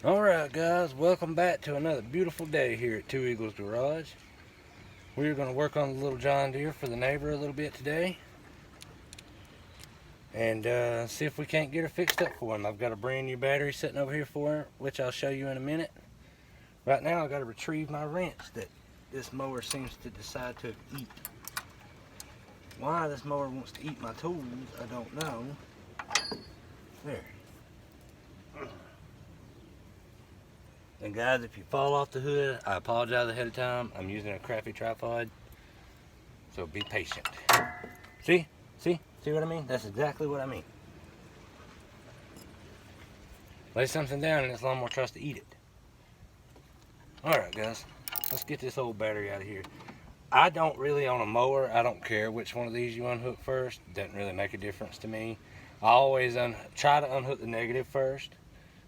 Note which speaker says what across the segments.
Speaker 1: Alright guys, welcome back to another beautiful day here at Two Eagles Garage. We're going to work on the little John Deere for the neighbor a little bit today. And see if we can't get her fixed up for him. I've got a brand new battery sitting over here for her, which I'll show you in a minute. Right now I've got to retrieve my wrench that this mower seems to decide to eat. Why this mower wants to eat my tools, I don't know. There. And guys, if you fall off the hood, I apologize ahead of time. I'm using a crappy tripod, so be patient. See? See what I mean? That's exactly what I mean. Lay something down and this lawnmower tries to eat it. Alright guys, let's get this old battery out of here. I don't really, on a mower, I don't care which one of these you unhook first. Doesn't really make a difference to me. I always try to unhook the negative first,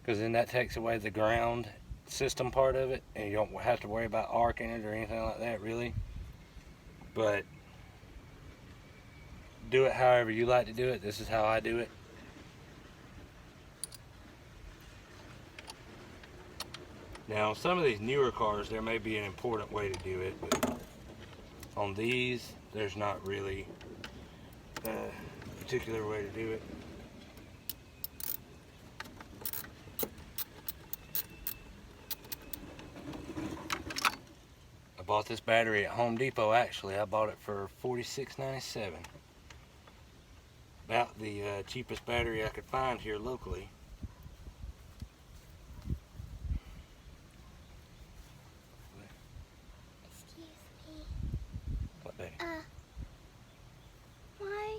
Speaker 1: because then that takes away the ground system part of it, and you don't have to worry about arcing it or anything like that really. But do it however you like to do it. This is how I do it. Now, on some of these newer cars, there may be an important way to do it, but on these, there's not really a particular way to do it. I bought this battery at Home Depot. Actually, I bought it for $46.97. About the cheapest battery I could find here locally.
Speaker 2: Excuse me.
Speaker 1: What, baby?
Speaker 2: Why?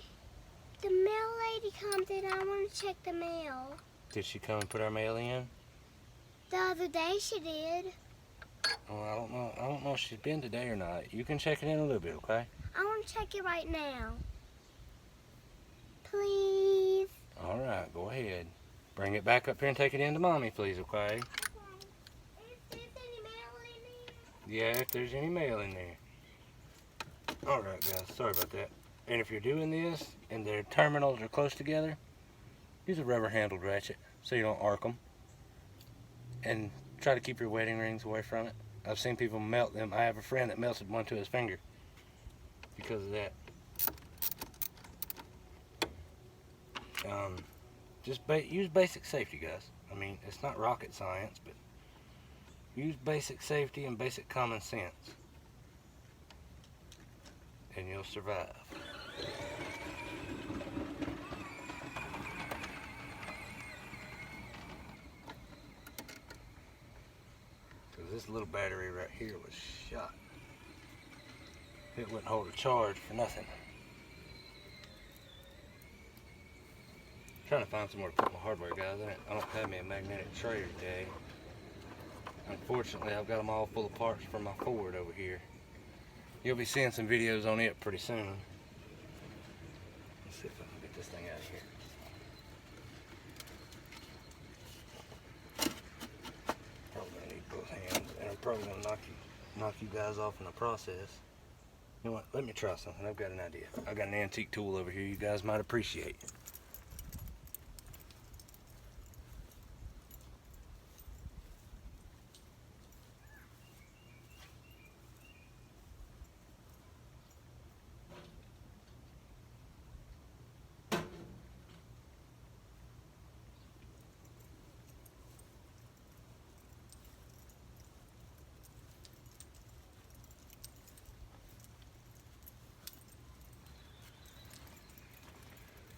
Speaker 2: The mail lady comes in. I want to check the mail.
Speaker 1: Did she come and put our mail in?
Speaker 2: The other day she did.
Speaker 1: Oh, I don't know. I don't know if she's been today or not. You can check it in a little bit, okay?
Speaker 2: I want to check it right now. Please.
Speaker 1: All right, go ahead. Bring it back up here and take it in to Mommy, please, okay?
Speaker 2: Is there any mail in there?
Speaker 1: Yeah, if there's any mail in there. All right, guys. Sorry about that. And if you're doing this and their terminals are close together, use a rubber-handled ratchet so you don't arc them. And try to keep your wedding rings away from it. I've seen people melt them. I have a friend that melted one to his finger because of that. Just use basic safety, guys. I mean, it's not rocket science, but use basic safety and basic common sense, and you'll survive. Because this little battery right here was shot. It wouldn't hold a charge for nothing. Trying to find somewhere to put my hardware, guys. I don't have me a magnetic tray today. Unfortunately, I've got them all full of parts for my Ford over here. You'll be seeing some videos on it pretty soon. Let's see if I can get this thing out of here. Probably gonna need both hands, and I'm probably gonna knock you guys off in the process. You know what? Let me try something. I've got an idea. I got an antique tool over here you guys might appreciate.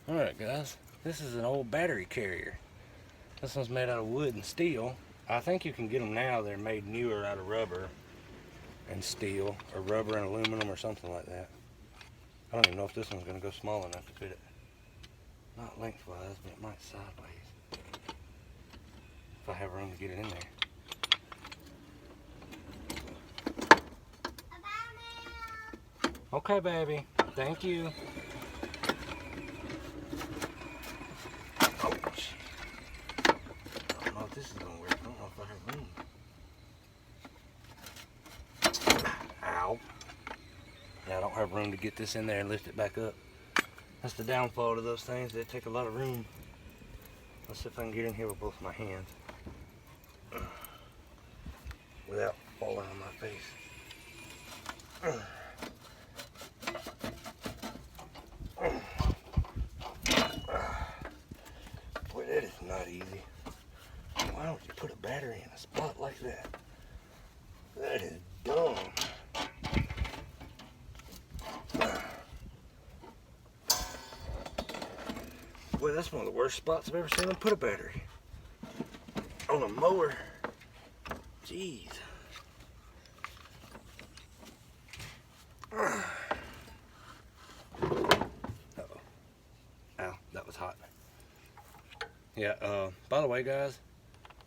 Speaker 1: Alright guys, this is an old battery carrier. This one's made out of wood and steel. I think you can get them now. They're made newer out of rubber and steel, or rubber and aluminum or something like that. I don't even know if this one's going to go small enough to fit it. Not lengthwise, but it might sideways. If I have room to get it in there. Okay, baby. Thank you. Ouch. I don't know if this is going to work. I don't know if I have room. Ow. Yeah, I don't have room to get this in there and lift it back up. That's the downfall to those things. They take a lot of room. Let's see if I can get in here with both my hands. without falling on my face. Boy, that is not easy. Why don't you put a battery in a spot like that? That is dumb. Boy, that's one of the worst spots I've ever seen them put a battery. On a mower. Jeez. Uh-oh. Ow, that was hot. Yeah, by the way, guys,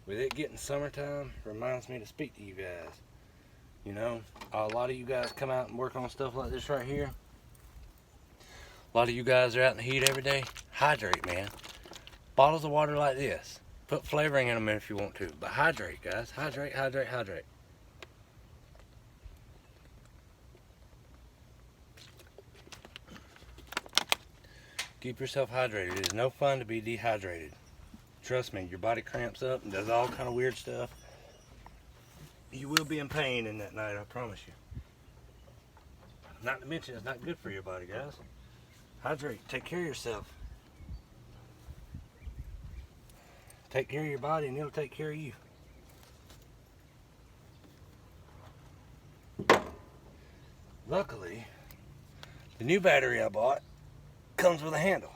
Speaker 1: with it getting summertime, reminds me to speak to you guys. You know, a lot of you guys come out and work on stuff like this right here. A lot of you guys are out in the heat every day. Hydrate, man. Bottles of water like this. Put flavoring in them if you want to. But hydrate, guys. Hydrate, hydrate, hydrate. Keep yourself hydrated. It is no fun to be dehydrated. Trust me, your body cramps up and does all kind of weird stuff. You will be in pain in that night, I promise you. Not to mention, it's not good for your body, guys. Hydrate. Take care of yourself. Take care of your body and it'll take care of you. Luckily, the new battery I bought comes with a handle.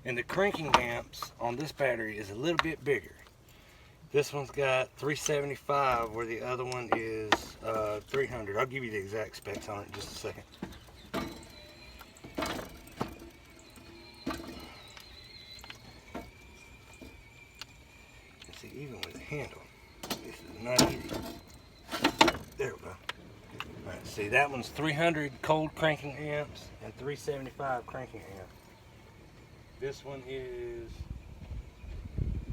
Speaker 1: And the cranking amps on this battery is a little bit bigger. This one's got 375 where the other one is 300. I'll give you the exact specs on it in just a second. See, even with the handle, this is not easy. There we go. Alright, see, that one's 300 cold cranking amps and 375 cranking amps. This one is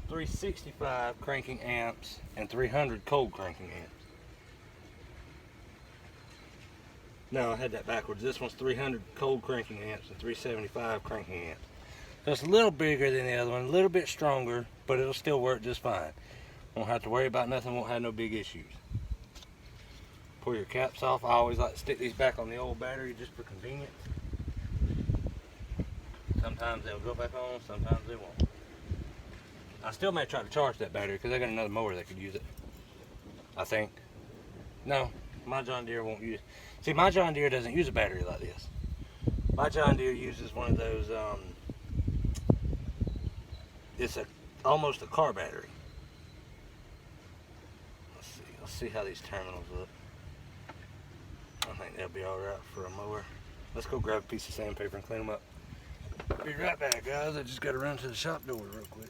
Speaker 1: 365 cranking amps and 300 cold cranking amps. No, I had that backwards. This one's 300 cold cranking amps and 375 cranking amps. So it's a little bigger than the other one, a little bit stronger, but it'll still work just fine. Won't have to worry about nothing, won't have no big issues. Pull your caps off. I always like to stick these back on the old battery just for convenience. Sometimes they'll go back on, sometimes they won't. I still may try to charge that battery because I got another mower that could use it. I think. No, my John Deere won't use it. See, my John Deere doesn't use a battery like this. My John Deere uses one of those, it's almost a car battery. Let's see how these terminals look. I think they'll be alright for a mower. Let's go grab a piece of sandpaper and clean them up. Be right back, guys. I just got to run to the shop door real quick.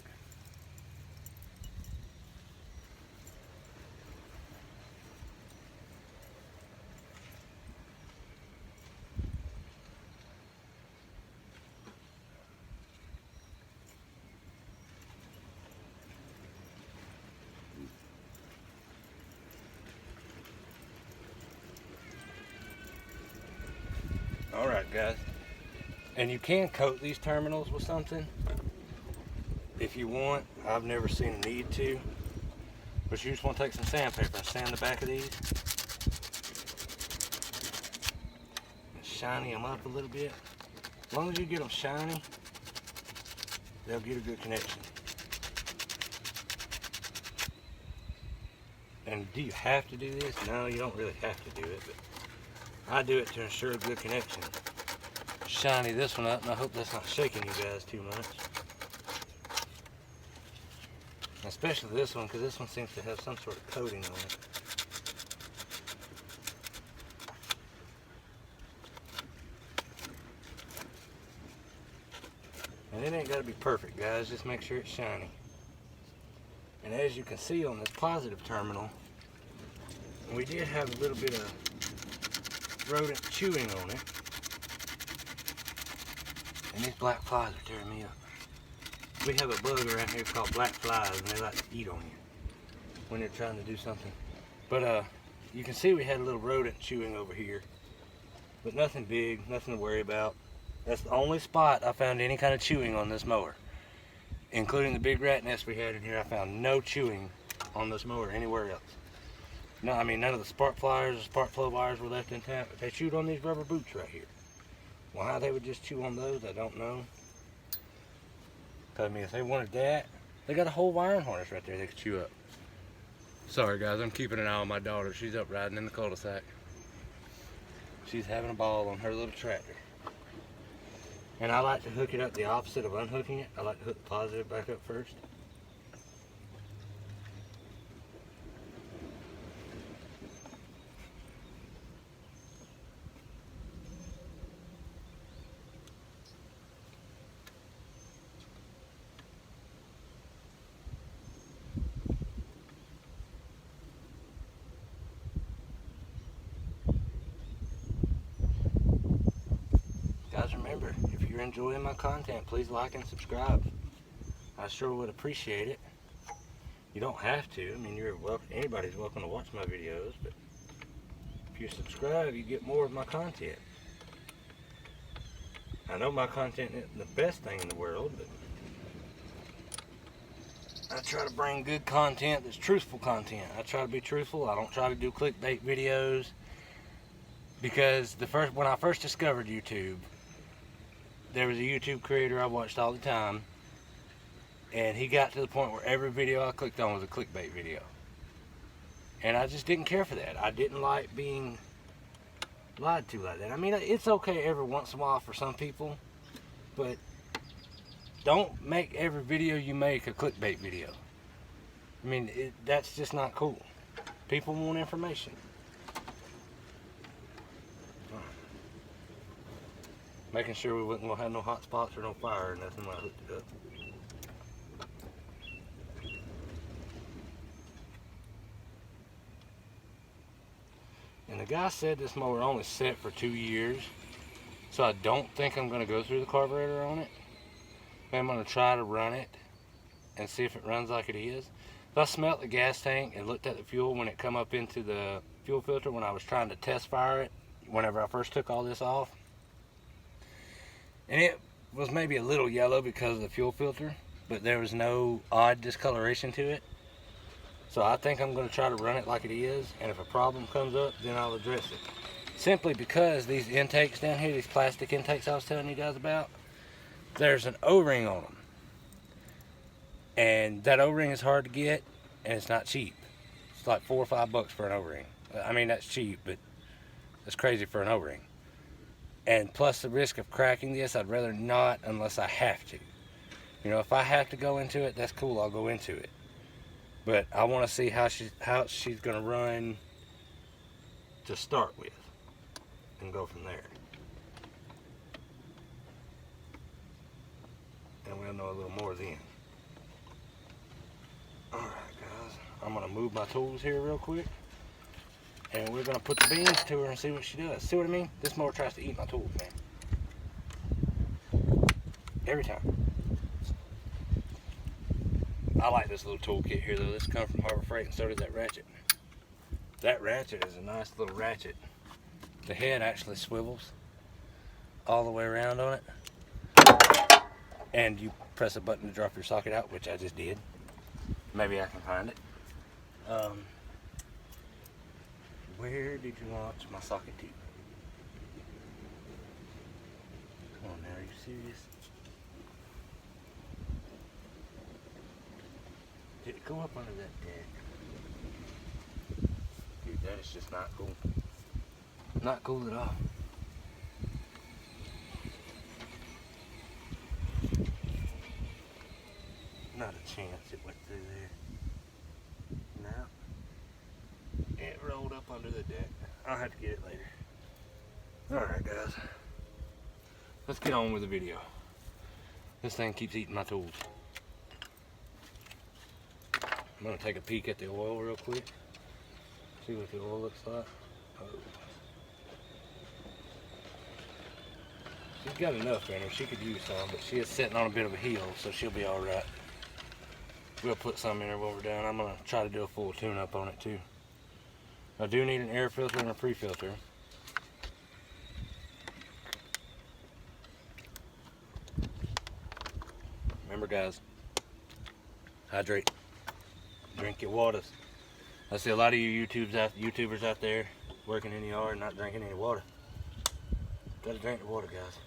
Speaker 1: Alright, guys. And you can coat these terminals with something if you want. I've never seen a need to. But you just want to take some sandpaper and sand the back of these. And shiny them up a little bit. As long as you get them shiny, they'll get a good connection. And do you have to do this? No, you don't really have to do it, but I do it to ensure a good connection. Shiny this one up, and I hope that's not shaking you guys too much. Especially this one, because this one seems to have some sort of coating on it. And it ain't got to be perfect, guys. Just make sure it's shiny. And as you can see on this positive terminal, we did have a little bit of rodent chewing on it. And these black flies are tearing me up. We have a bug around here called black flies, and they like to eat on you when they're trying to do something. But you can see we had a little rodent chewing over here, but nothing big, nothing to worry about. That's the only spot I found any kind of chewing on this mower, including the big rat nest we had in here. I found no chewing on this mower anywhere else. No, I mean, none of the spark pliers or spark plug wires were left intact. They chewed on these rubber boots right here. Why they would just chew on those, I don't know. I mean, if they wanted that, they got a whole wiring harness right there they could chew up. Sorry guys, I'm keeping an eye on my daughter. She's up riding in the cul-de-sac. She's having a ball on her little tractor. And I like to hook it up the opposite of unhooking it. I like to hook the positive back up first. Guys, remember, if you're enjoying my content, please like and subscribe. I sure would appreciate it. You don't have to. I mean, you're welcome. Anybody's welcome to watch my videos, but if you subscribe, you get more of my content. I know my content isn't the best thing in the world, but I try to bring good content that's truthful content. I try to be truthful. I don't try to do clickbait videos, because when I first discovered YouTube, there was a YouTube creator I watched all the time, and he got to the point where every video I clicked on was a clickbait video. And I just didn't care for that. I didn't like being lied to like that. I mean, it's okay every once in a while for some people, but don't make every video you make a clickbait video. I mean, that's just not cool. People want information. Making sure we wasn't gonna have no hot spots or no fire or nothing when I hooked it up. And the guy said this mower only set for 2 years, so I don't think I'm gonna go through the carburetor on it. I'm gonna try to run it and see if it runs like it is. But I smelled the gas tank and looked at the fuel when it come up into the fuel filter when I was trying to test fire it whenever I first took all this off. And it was maybe a little yellow because of the fuel filter, but there was no odd discoloration to it. So I think I'm going to try to run it like it is, and if a problem comes up, then I'll address it. Simply because these intakes down here, these plastic intakes I was telling you guys about, there's an O-ring on them. And that O-ring is hard to get, and it's not cheap. It's like $4 or $5 for an O-ring. I mean, that's cheap, but that's crazy for an O-ring. And plus the risk of cracking this, I'd rather not unless I have to. You know, if I have to go into it, that's cool, I'll go into it. But I want to see how she's going to run to start with and go from there. And we'll know a little more then. Alright guys, I'm going to move my tools here real quick. And we're going to put the beans to her and see what she does. See what I mean? This mower tries to eat my tools, man. Every time. I like this little toolkit here, though. This comes from Harbor Freight, and so did that ratchet. That ratchet is a nice little ratchet. The head actually swivels all the way around on it. And you press a button to drop your socket out, which I just did. Maybe I can find it. Where did you launch my socket to? Come on now, are you serious? Did it go up under that deck? Dude, that is just not cool. Not cool at all. Not a chance it went through there. No. It rolled up under the deck. I'll have to get it later. Alright guys. Let's get on with the video. This thing keeps eating my tools. I'm going to take a peek at the oil real quick. See what the oil looks like. Oh. She's got enough in her. She could use some, but she is sitting on a bit of a hill, so she'll be alright. We'll put some in her when we're done. I'm going to try to do a full tune-up on it too. I do need an air filter and a pre-filter. Remember guys, hydrate, drink your waters. I see a lot of you YouTubers out there working in the yard and not drinking any water. Gotta drink the water, guys.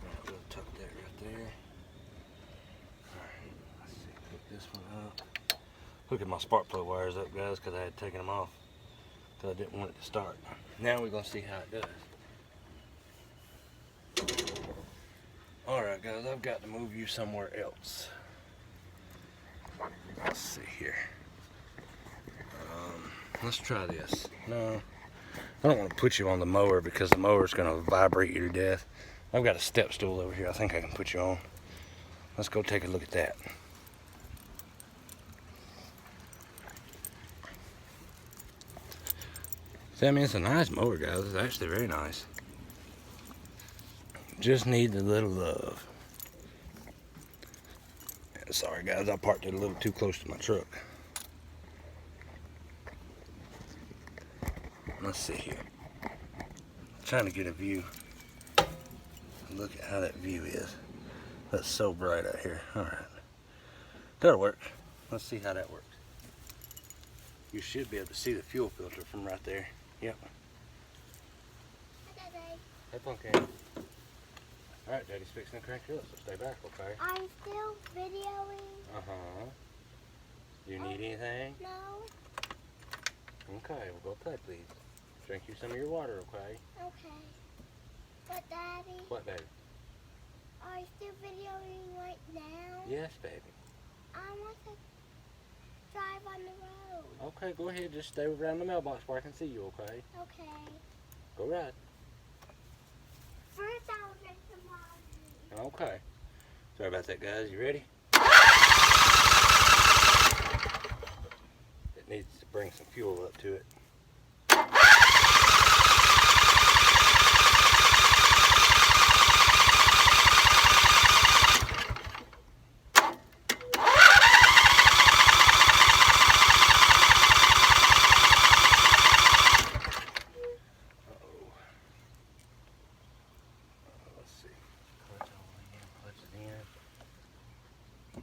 Speaker 1: Alright, we'll tuck that right there. Alright, let's see, pick this one up. Look at my spark plug wires up, guys, because I had taken them off. Because I didn't want it to start. Now we're going to see how it does. Alright, guys, I've got to move you somewhere else. Let's see here. Let's try this. No, I don't want to put you on the mower because the mower's going to vibrate you to death. I've got a step stool over here I think I can put you on. Let's go take a look at that. See, I mean, it's a nice mower, guys. It's actually very nice. Just needs a little love. Sorry, guys, I parked it a little too close to my truck. Let's see here. I'm trying to get a view. Look at how that view is. That's so bright out here. Alright. That'll work. Let's see how that works. You should be able to see the fuel filter from right there. Yep.
Speaker 2: Hi, Daddy.
Speaker 1: Hey, Pumpkin. Alright, Daddy's fixing to crank you up, so stay back, okay?
Speaker 2: I'm still videoing.
Speaker 1: Uh-huh. You need anything?
Speaker 2: No.
Speaker 1: Okay, we'll go play, please. Drink you some of your water, okay?
Speaker 2: Okay. But Daddy,
Speaker 1: What, baby?
Speaker 2: are you still videoing right now?
Speaker 1: Yes, baby.
Speaker 2: I want to drive on the road.
Speaker 1: Okay, go ahead. Just stay around the mailbox where I can see you, okay?
Speaker 2: Okay.
Speaker 1: Go ride.
Speaker 2: First I'll drink the water.
Speaker 1: Okay. Sorry about that, guys. You ready? It needs to bring some fuel up to it.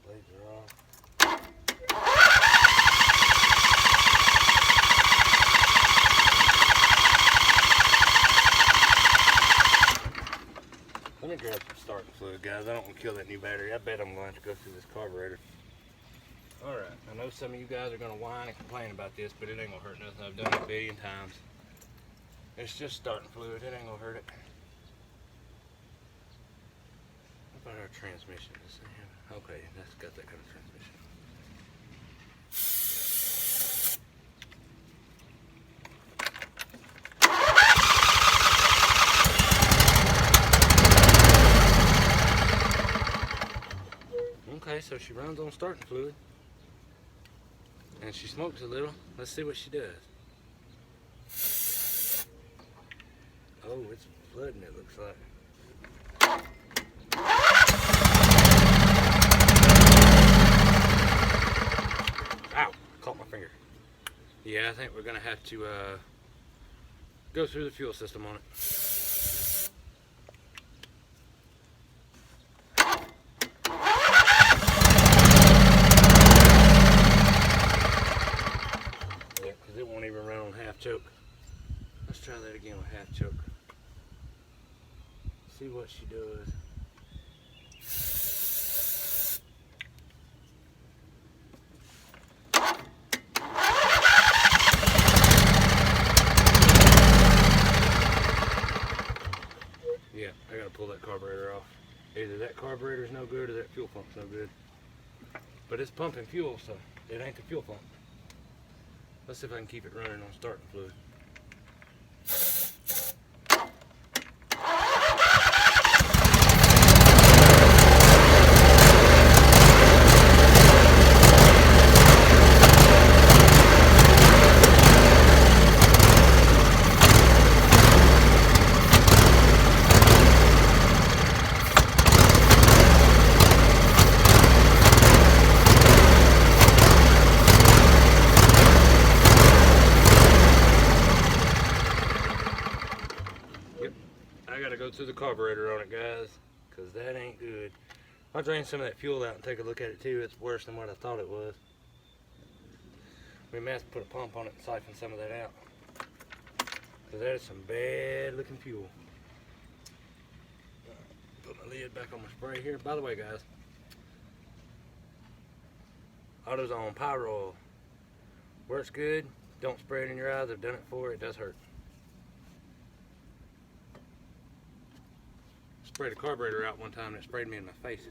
Speaker 1: Blades are off. Let me grab some starting fluid, guys. I don't want to kill that new battery. I bet I'm going to have to go through this carburetor. Alright, I know some of you guys are going to whine and complain about this, but it ain't going to hurt nothing. I've done it a billion times. It's just starting fluid. It ain't going to hurt it. What about our transmission? Does it have- Okay, that's got that kind of transmission. Okay, so she runs on starting fluid. And she smokes a little. Let's see what she does. Oh, it's flooding, it looks like. Ow, caught my finger. Yeah, I think we're gonna have to go through the fuel system on it. Yeah, because it won't even run on half choke. Let's try that again with half choke. See what she does. Yeah, I gotta pull that carburetor off. Either that carburetor's no good or that fuel pump's no good. But it's pumping fuel, so it ain't the fuel pump. Let's see if I can keep it running on starting fluid. I gotta go through the carburetor on it, guys, because that ain't good. I'll drain some of that fuel out and take a look at it too. It's worse than what I thought it was. We may have to put a pump on it and siphon some of that out. Because that is some bad looking fuel. Put my lid back on my spray here. By the way, guys, AutoZone Pyro Oil works good. Don't spray it in your eyes. I've done it before. It does hurt. Sprayed a carburetor out one time and it sprayed me in my face.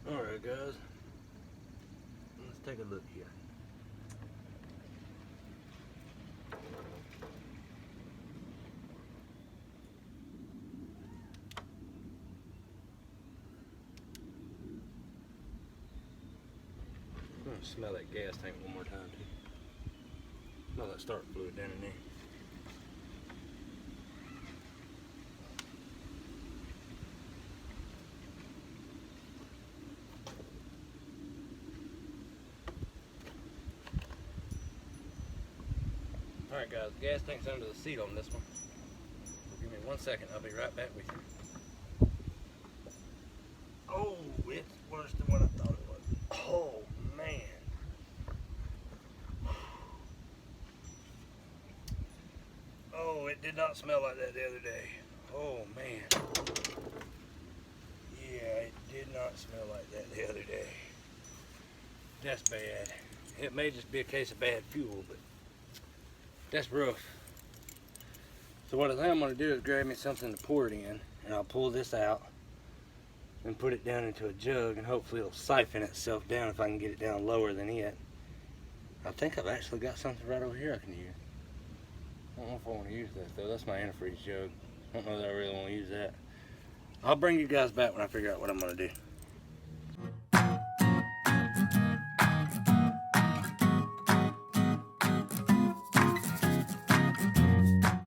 Speaker 1: Alright guys, let's take a look here. I'm gonna smell that gas tank one more time too. Smell that start fluid down in there. Alright guys, the gas tank's under the seat on this one. Give me 1 second, I'll be right back with you. Oh, it's worse than what I thought it was. Oh man. Oh, it did not smell like that the other day. Oh man. Yeah, it did not smell like that the other day. That's bad. It may just be a case of bad fuel, but that's rough. So what I think I'm going to do is grab me something to pour it in, and I'll pull this out and put it down into a jug, and hopefully it'll siphon itself down if I can get it down lower than it. I think I've actually got something right over here I can use. I don't know if I want to use that though. That's my antifreeze jug. I don't know that I really want to use that. I'll bring you guys back when I figure out what I'm going to do.